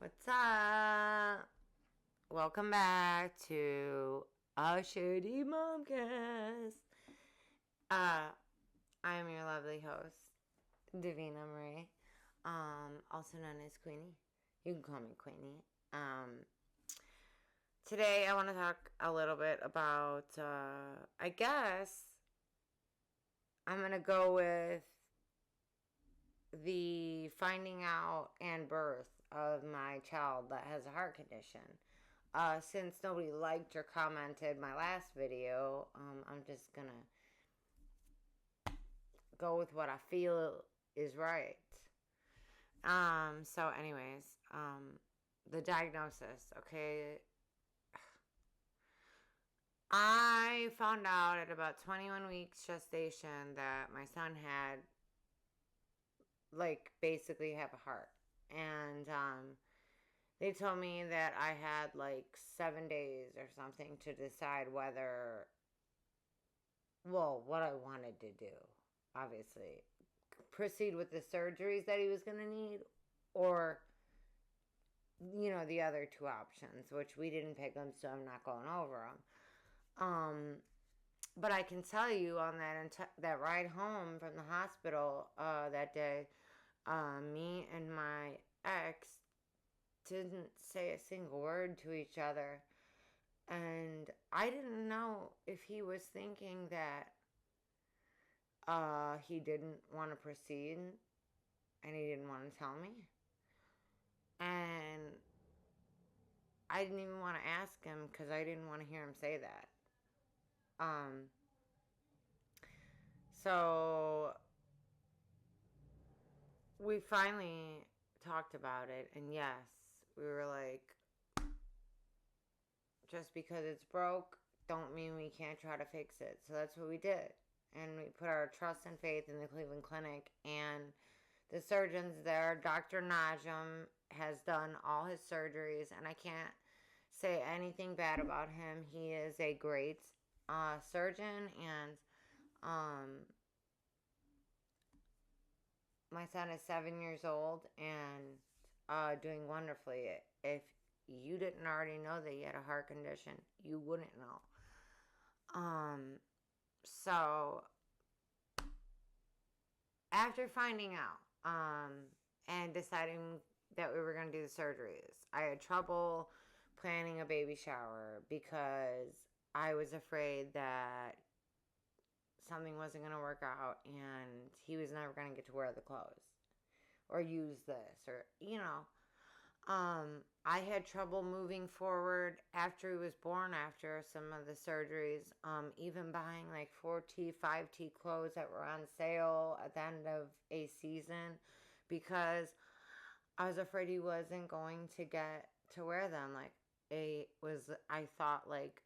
What's up? Welcome back to a Shady Momcast. Uh, I'm your lovely host, Davina Marie, also known as Queenie. You can call me Queenie. Today I want to talk a little bit about, I guess I'm going to go with the finding out and birth of my child that has a heart condition. Since nobody liked or commented my last video, I'm just gonna go with what I feel is right. So anyways, the diagnosis, okay. I found out at about 21 weeks gestation that my son had, like, basically have a heart. And, they told me that I had like 7 days or something to decide whether, well, what I wanted to do. Obviously, proceed with the surgeries that he was going to need, or, the other two options, which we didn't pick them, so I'm not going over them. But I can tell you on that ride home from the hospital that day, me and my ex didn't say a single word to each other. And I didn't know if he was thinking that he didn't want to proceed and he didn't want to tell me. And I didn't even want to ask him because I didn't want to hear him say that. So we finally talked about it, and yes, we were like, just because it's broke, don't mean we can't try to fix it. So that's what we did. And we put our trust and faith in the Cleveland Clinic and the surgeons there. Dr. Najim has done all his surgeries, and I can't say anything bad about him. He is a great surgeon, and my son is 7 years old and doing wonderfully. If you didn't already know that he had a heart condition, you wouldn't know. So after finding out, and deciding that we were going to do the surgeries, I had trouble planning a baby shower because I was afraid that something wasn't going to work out and he was never going to get to wear the clothes or use this, or, I had trouble moving forward after he was born, after some of the surgeries, even buying like 4T, 5T clothes that were on sale at the end of a season, because I was afraid he wasn't going to get to wear them. Like, I thought, like,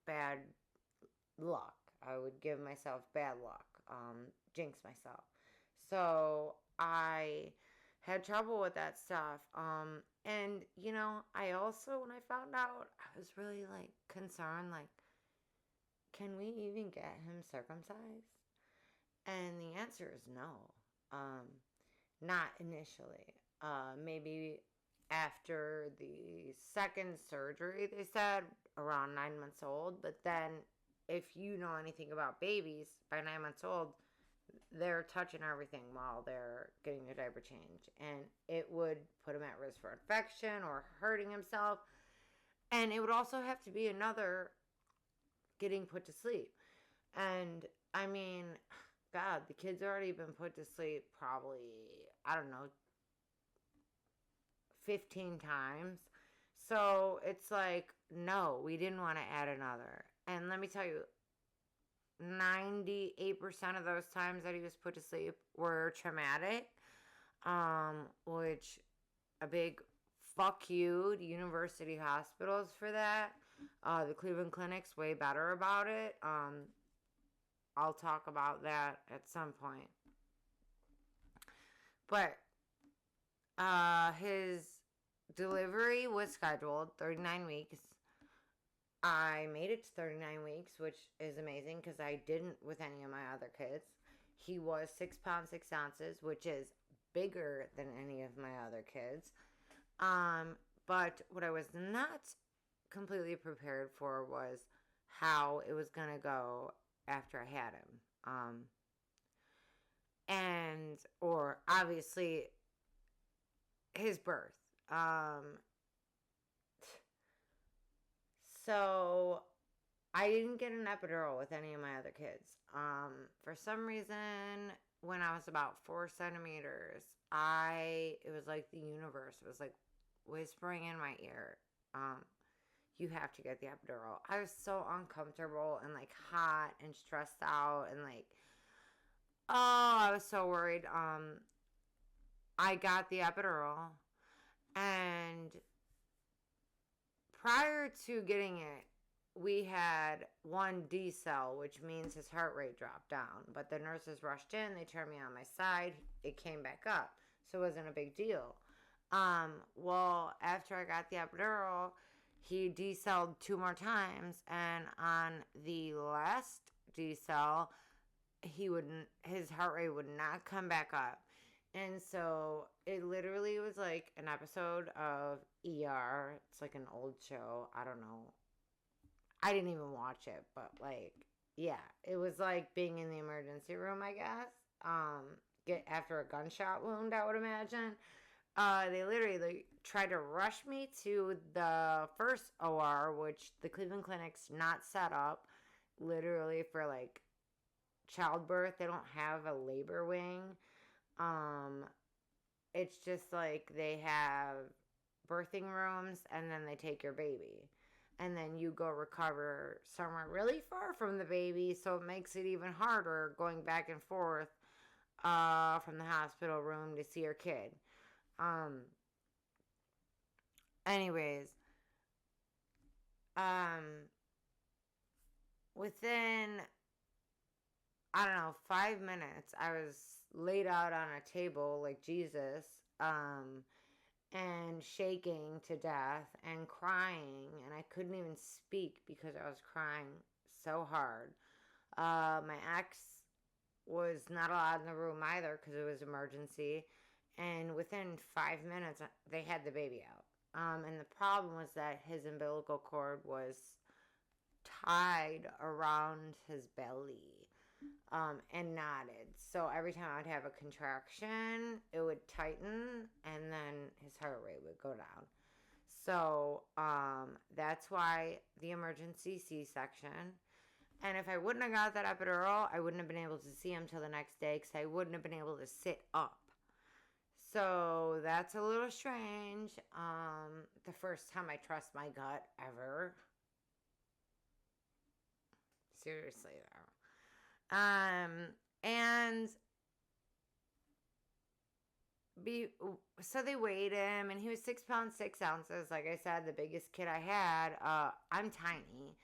bad luck. I would give myself bad luck, jinx myself. So I had trouble with that stuff. And, I also, when I found out, I was really, like, concerned, like, can we even get him circumcised? And the answer is no. Not initially. Maybe after the second surgery, they said, around 9 months old. But then, if you know anything about babies, by 9 months old, they're touching everything while they're getting their diaper changed. And it would put him at risk for infection or hurting himself. And it would also have to be another getting put to sleep. And, I mean, God, the kid's already been put to sleep probably, I don't know, 15 times. So it's like, no, we didn't want to add another. And let me tell you, 98% of those times that he was put to sleep were traumatic, which a big fuck you to university hospitals for that. The Cleveland Clinic's way better about it. I'll talk about that at some point. But his delivery was scheduled 39 weeks. I made it to 39 weeks, which is amazing because I didn't with any of my other kids. He was 6 pounds 6 ounces, which is bigger than any of my other kids. But what I was not completely prepared for was how it was going to go after I had him. And, or obviously, his birth. So I didn't get an epidural with any of my other kids. For some reason, when I was about 4 centimeters, it was like the universe was like whispering in my ear, you have to get the epidural. I was so uncomfortable and like hot and stressed out and like, oh, I was so worried. I got the epidural, and prior to getting it, we had one decel, which means his heart rate dropped down. But the nurses rushed in, they turned me on my side, it came back up. So it wasn't a big deal. Well, after I got the epidural, he decelled 2 more times, and on the last decel, his heart rate would not come back up. And so it literally was like an episode of ER. It's like an old show. I don't know. I didn't even watch it, but like, yeah, it was like being in the emergency room, I guess. Get after a gunshot wound, I would imagine. They literally tried to rush me to the first OR, which the Cleveland Clinic's not set up literally for like childbirth. They don't have a labor wing. Um, it's just like they have birthing rooms, and then they take your baby. And then you go recover somewhere really far from the baby, so it makes it even harder going back and forth from the hospital room to see your kid. Um, anyways, um, within, I don't know, 5 minutes, I was laid out on a table like Jesus, and shaking to death and crying, and I couldn't even speak because I was crying so hard. My ex was not allowed in the room either because it was emergency, and within 5 minutes, they had the baby out. And the problem was that his umbilical cord was tied around his belly, and knotted. So every time I'd have a contraction, it would tighten, and then his heart rate would go down. So that's why the emergency C-section. And if I wouldn't have got that epidural, I wouldn't have been able to see him till the next day because I wouldn't have been able to sit up. So that's a little strange. The first time I trust my gut ever. Seriously, though. And so they weighed him, and he was 6 pounds 6 ounces. Like I said, the biggest kid I had. I'm tiny.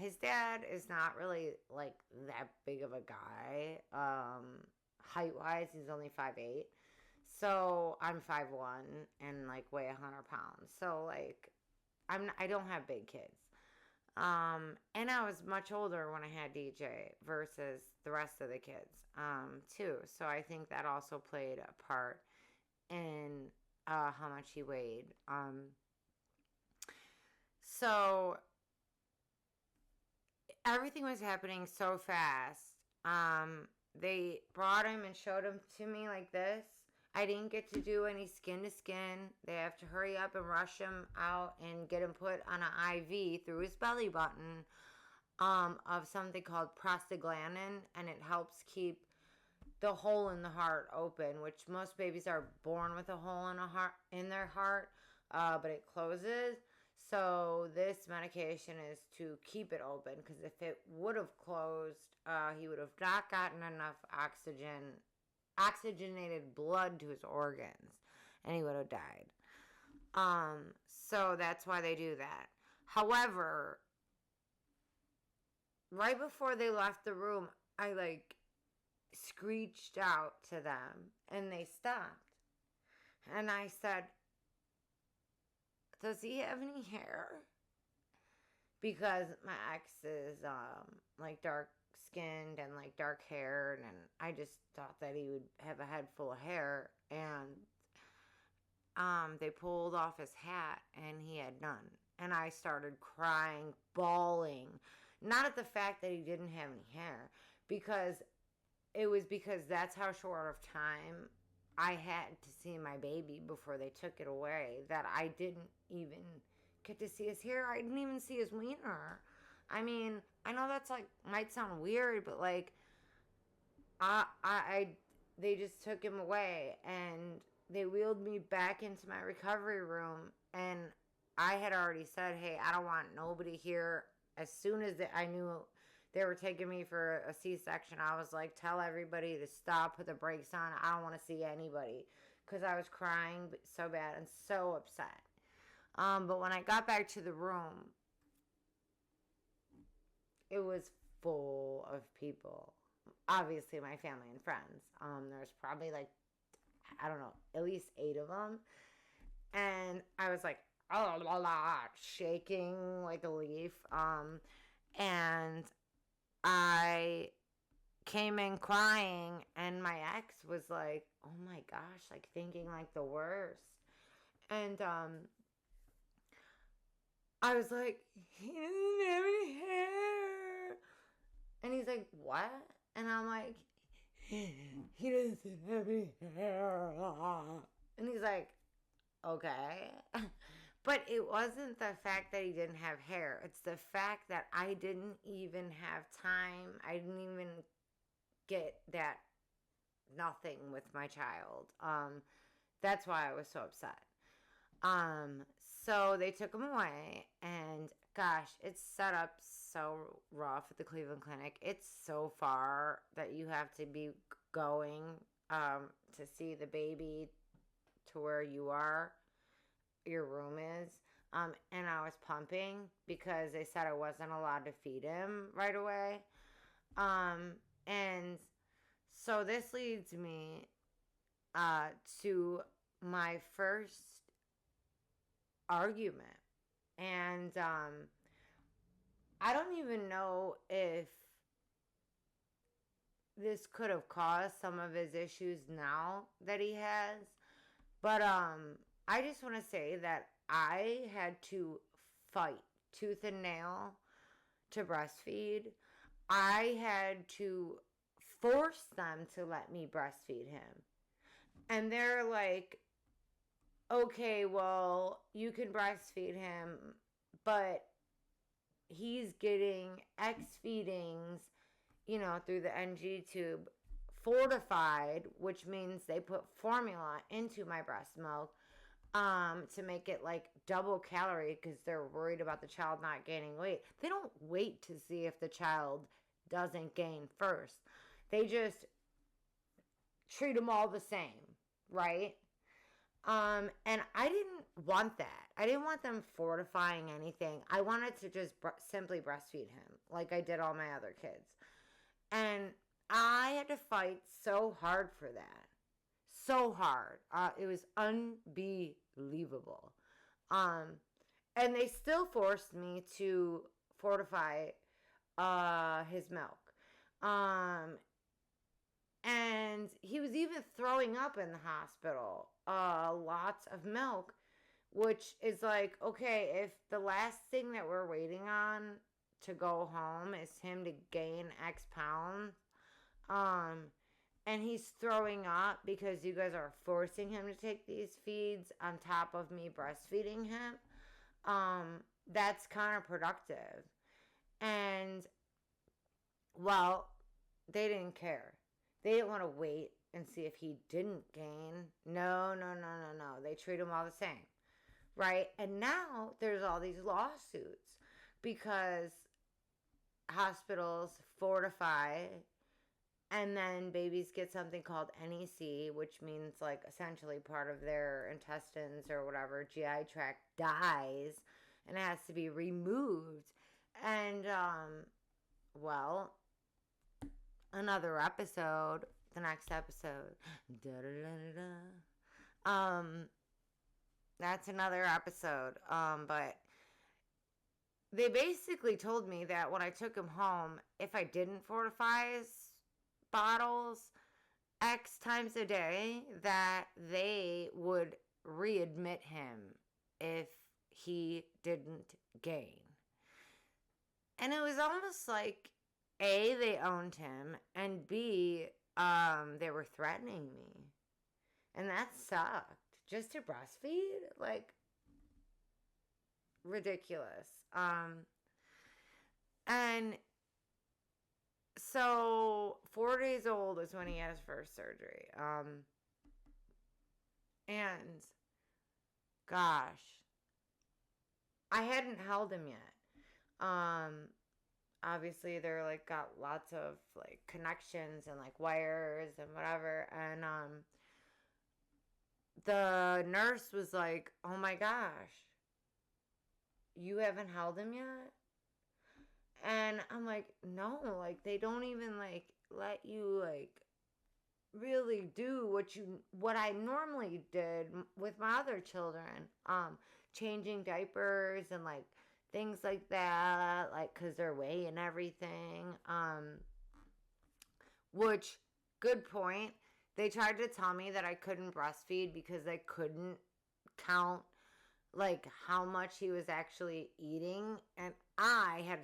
His dad is not really like that big of a guy. Height wise, he's only 5'8". So I'm 5'1" and like weigh 100 pounds. So like, I don't have big kids. And I was much older when I had DJ versus the rest of the kids, too. So I think that also played a part in how much he weighed. So everything was happening so fast. They brought him and showed him to me like this. I didn't get to do any skin to skin. They have to hurry up and rush him out and get him put on an IV through his belly button, of something called prostaglandin, and it helps keep the hole in the heart open, which most babies are born with a hole in their heart, but it closes. So this medication is to keep it open, because if it would have closed, he would have not gotten enough oxygenated blood to his organs, and he would have died. So that's why they do that. However, right before they left the room, I like screeched out to them, and they stopped. And I said, "Does he have any hair?" Because my ex is like dark skinned and like dark haired, and I just thought that he would have a head full of hair. And they pulled off his hat and he had none. And I started crying, bawling. Not at the fact that he didn't have any hair, because it was because that's how short of time I had to see my baby before they took it away, that I didn't even get to see his hair. I didn't even see his wiener. I mean, I know that's like might sound weird, but like I they just took him away and they wheeled me back into my recovery room, and I had already said, "Hey, I don't want nobody here." As soon as I knew they were taking me for a C-section, I was like, "Tell everybody to stop, put the brakes on. I don't want to see anybody," because I was crying so bad and so upset. But when I got back to the room, it was full of people. Obviously, my family and friends. There's probably like, I don't know, at least 8 of them. And I was like, oh, la, la, shaking like a leaf. And I came in crying, and my ex was like, oh my gosh, like thinking like the worst. And I was like, he doesn't have any hair. And he's like, what? And I'm like, he doesn't have any hair. And he's like, okay. But it wasn't the fact that he didn't have hair. It's the fact that I didn't even have time. I didn't even get that nothing with my child. That's why I was so upset. So they took him away, and gosh, it's set up so rough at the Cleveland Clinic. It's so far that you have to be going to see the baby to where your room is. And I was pumping because they said I wasn't allowed to feed him right away. And so this leads me to my first argument. And I don't even know if this could have caused some of his issues now that he has. But I just want to say that I had to fight tooth and nail to breastfeed. I had to force them to let me breastfeed him. And they're like, okay, well, you can breastfeed him, but he's getting X feedings, through the NG tube fortified, which means they put formula into my breast milk to make it like double calorie because they're worried about the child not gaining weight. They don't wait to see if the child doesn't gain first. They just treat them all the same, right? And I didn't want that. I didn't want them fortifying anything. I wanted to just simply breastfeed him like I did all my other kids. And I had to fight so hard for that. So hard. It was unbelievable. And they still forced me to fortify his milk. And he was even throwing up in the hospital. Lots of milk, which is like, okay, if the last thing that we're waiting on to go home is him to gain X pounds, and he's throwing up because you guys are forcing him to take these feeds on top of me breastfeeding him, that's counterproductive. And, well, they didn't care. They didn't want to wait and see if he didn't gain. No. They treat him all the same, right? And now there's all these lawsuits because hospitals fortify, and then babies get something called NEC, which means like essentially part of their intestines or whatever, GI tract dies, and it has to be removed. And, well, another episode, the next episode, that's another episode, but they basically told me that when I took him home, if I didn't fortify his bottles X times a day, that they would readmit him if he didn't gain. And it was almost like, A, they owned him, and B, they were threatening me. And that sucked. Just to breastfeed? Like, ridiculous. And so 4 days old is when he had his first surgery. And gosh, I hadn't held him yet. Obviously they're like got lots of like connections and like wires and whatever. And the nurse was like, "Oh my gosh, you haven't held him yet?" And I'm like, "No, like they don't even like let you like really do what I normally did with my other children, changing diapers and like things like that, like because they're weighing everything. Which, good point. They tried to tell me that I couldn't breastfeed because I couldn't count like how much he was actually eating, and I had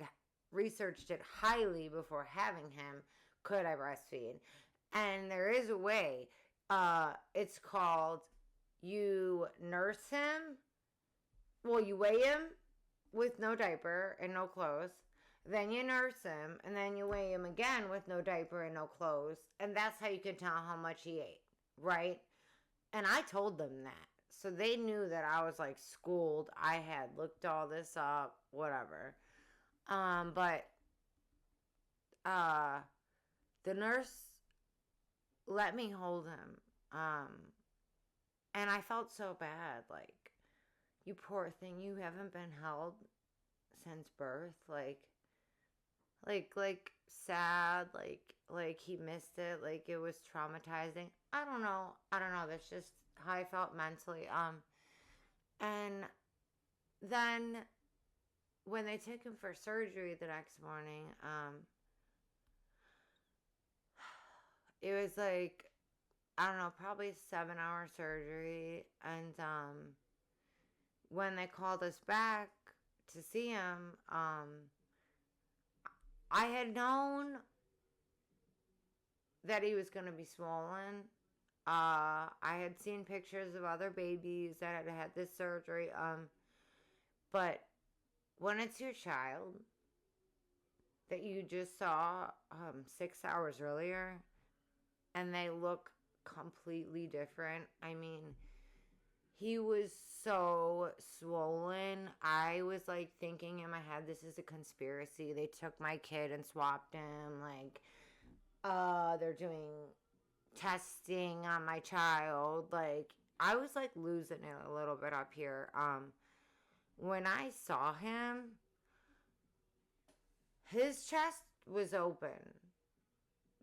researched it highly before having him. Could I breastfeed? And there is a way. It's called, you nurse him. Well, you weigh him with no diaper and no clothes. Then you nurse him, and then you weigh him again with no diaper and no clothes. And that's how you can tell how much he ate, right? And I told them that. So they knew that I was like schooled. I had looked all this up, whatever. But the nurse let me hold him. And I felt so bad. Like, you poor thing, you haven't been held since birth. Like sad. Like he missed it. Like it was traumatizing. I don't know. That's just how I felt mentally. And then when they took him for surgery the next morning, it was like, I don't know, probably 7-hour surgery. And when they called us back to see him, I had known that he was going to be swollen. I had seen pictures of other babies that had had this surgery. But when it's your child that you just saw 6 hours earlier and they look completely different, I mean, he was so swollen. I was like thinking in my head, this is a conspiracy. They took my kid and swapped him. Like, they're doing testing on my child. Like, I was like losing it a little bit up here. When I saw him, his chest was open.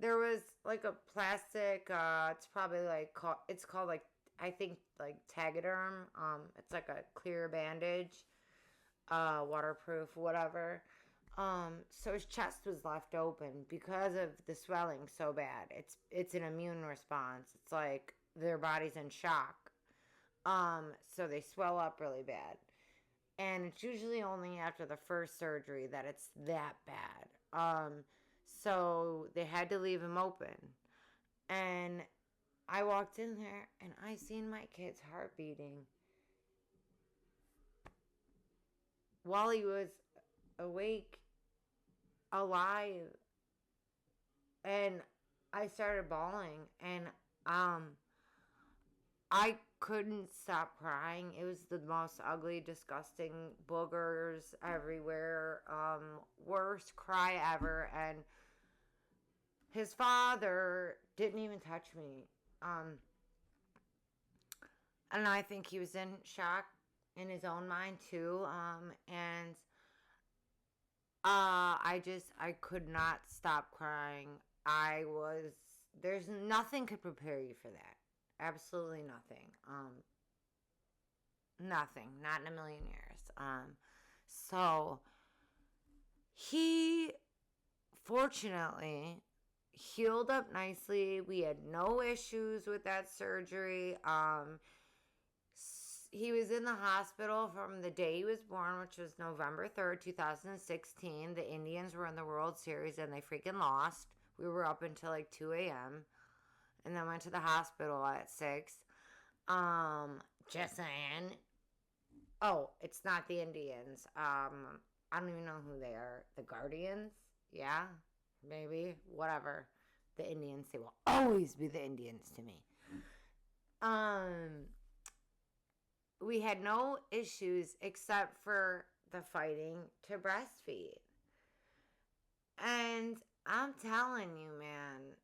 There was like a plastic, it's probably like, it's called like, I think like Tegaderm. It's like a clear bandage, waterproof, whatever. So his chest was left open because of the swelling so bad. It's an immune response. It's like their body's in shock. So they swell up really bad. And it's usually only after the first surgery that it's that bad. So they had to leave him open. And I walked in there and I seen my kid's heart beating while he was awake, alive. And I started bawling, and I couldn't stop crying. It was the most ugly, disgusting boogers everywhere. Worst cry ever. And his father didn't even touch me. And I think he was in shock in his own mind too. And I could not stop crying. There's nothing could prepare you for that. Absolutely nothing. Nothing. Not in a million years. So he fortunately healed up nicely. We had no issues with that surgery. he was in the hospital from the day he was born, which was November 3rd, 2016. The Indians were in the World Series and they freaking lost. We were up until like 2 a.m. and then went to the hospital at 6. Just saying. Oh, it's not the Indians. I don't even know who they are. The Guardians? Yeah, maybe. Whatever. The Indians, they will always be the Indians to me. We had no issues except for the fighting to breastfeed. And I'm telling you, man,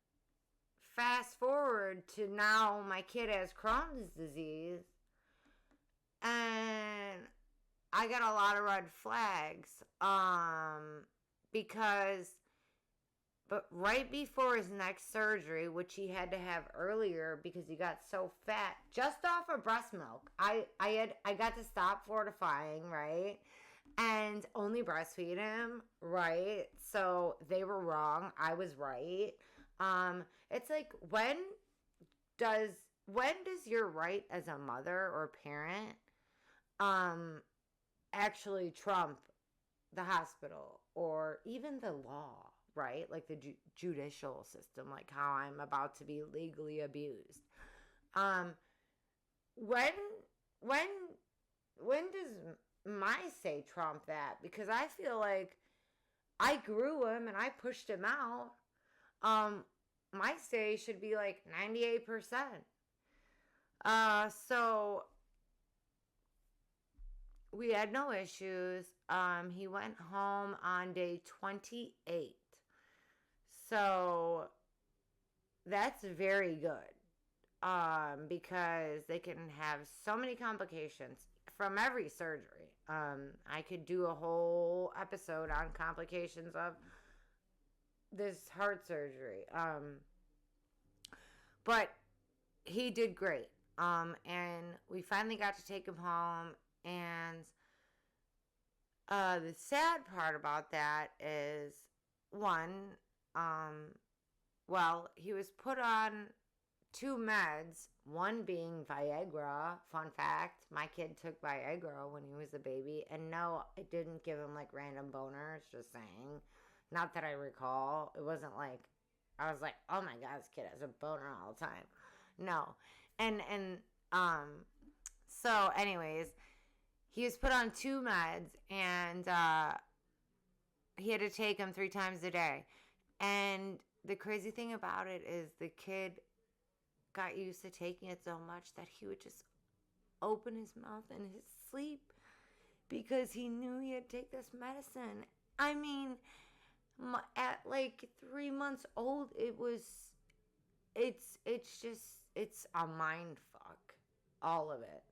fast forward to now my kid has Crohn's disease, and I got a lot of red flags because but right before his next surgery, which he had to have earlier because he got so fat, just off of breast milk, I got to stop fortifying, right? And only breastfeed him, right? So they were wrong. I was right. It's like does when does your right as a mother or parent actually trump the hospital or even the law, right? Like the judicial system, like how I'm about to be legally abused. When when when does my say trump that? Because I feel like I grew him and I pushed him out. My say should be like 98%. So we had no issues. He went home on day 28. So that's very good. Because they can have so many complications from every surgery. I could do a whole episode on complications of this heart surgery. But he did great. And we finally got to take him home. And the sad part about that is, one, well, he was put on 2 meds, one being Viagra. Fun fact, my kid took Viagra when he was a baby. And no, it didn't give him like random boners, just saying. Not that I recall. It wasn't like, I was like, oh my God, this kid has a boner all the time. No. So anyways, he was put on 2 meds and he had to take them 3 times a day. And the crazy thing about it is the kid got used to taking it so much that he would just open his mouth in his sleep because he knew he had to take this medicine. I mean, at like 3 months old, it's a mind fuck. All of it.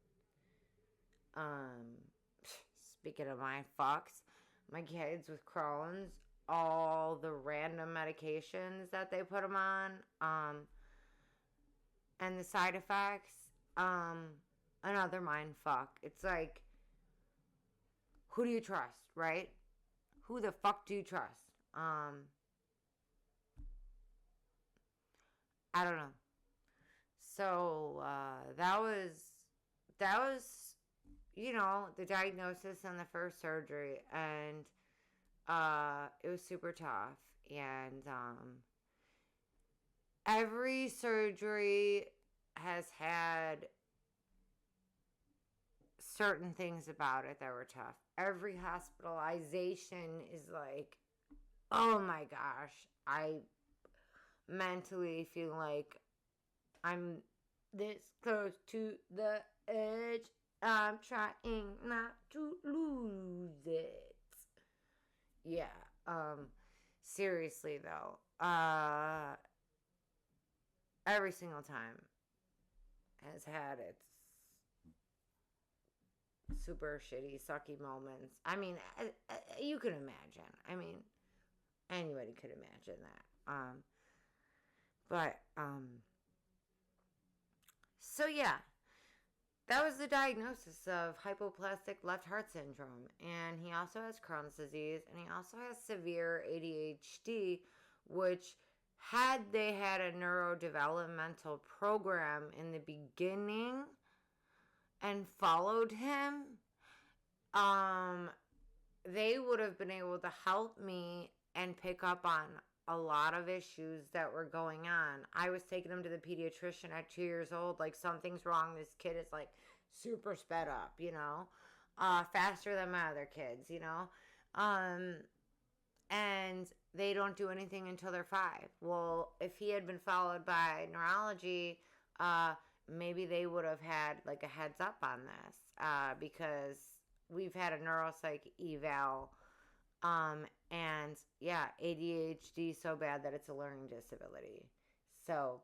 Speaking of mind fucks, my kids with Crohn's, all the random medications that they put them on, and the side effects, another mind fuck. It's like, who do you trust, right? Who the fuck do you trust? I don't know. So that was the diagnosis and the first surgery, and it was super tough. And every surgery has had certain things about it that were tough. Every hospitalization is like, oh my gosh, I mentally feel like I'm this close to the edge. I'm trying not to lose it. Yeah. Seriously though. Every single time has had its super shitty, sucky moments. I mean, you can imagine. I mean, anybody could imagine that. So yeah, that was the diagnosis of hypoplastic left heart syndrome. And he also has Crohn's disease, and he also has severe ADHD, which, had they had a neurodevelopmental program in the beginning, and followed him, they would have been able to help me and pick up on a lot of issues that were going on. I was taking him to the pediatrician at 2 years old. Like, something's wrong. This kid is like super sped up, faster than my other kids, and they don't do anything until they're 5. Well, if he had been followed by neurology, maybe they would have had like a heads up on this, because we've had a neuropsych eval, and yeah, ADHD so bad that it's a learning disability. So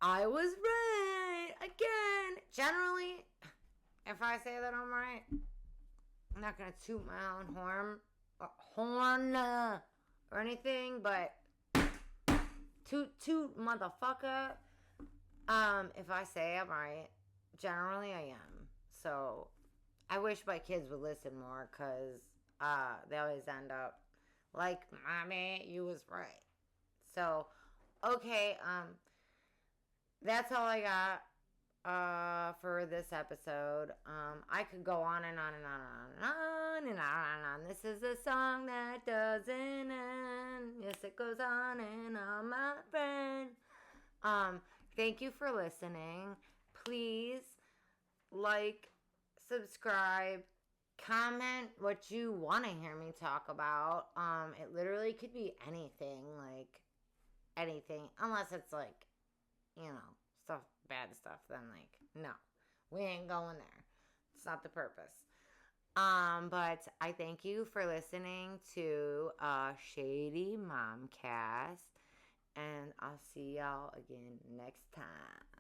I was right again. Generally, if I say that I'm right, I'm not gonna toot my own horn or anything, but toot motherfucker. If I say I'm right, generally I am. So I wish my kids would listen more, because they always end up like, Mommy, you was right. So, okay, that's all I got for this episode. I could go on and on and on and on and on and on. This is a song that doesn't end. Yes, it goes on and on, my friend. Thank you for listening. Please like, subscribe, comment what you want to hear me talk about. It literally could be anything, like anything, unless it's like, stuff, bad stuff. Then like, no, we ain't going there. It's not the purpose. But I thank you for listening to Shady Momcast, and I'll see y'all again next time.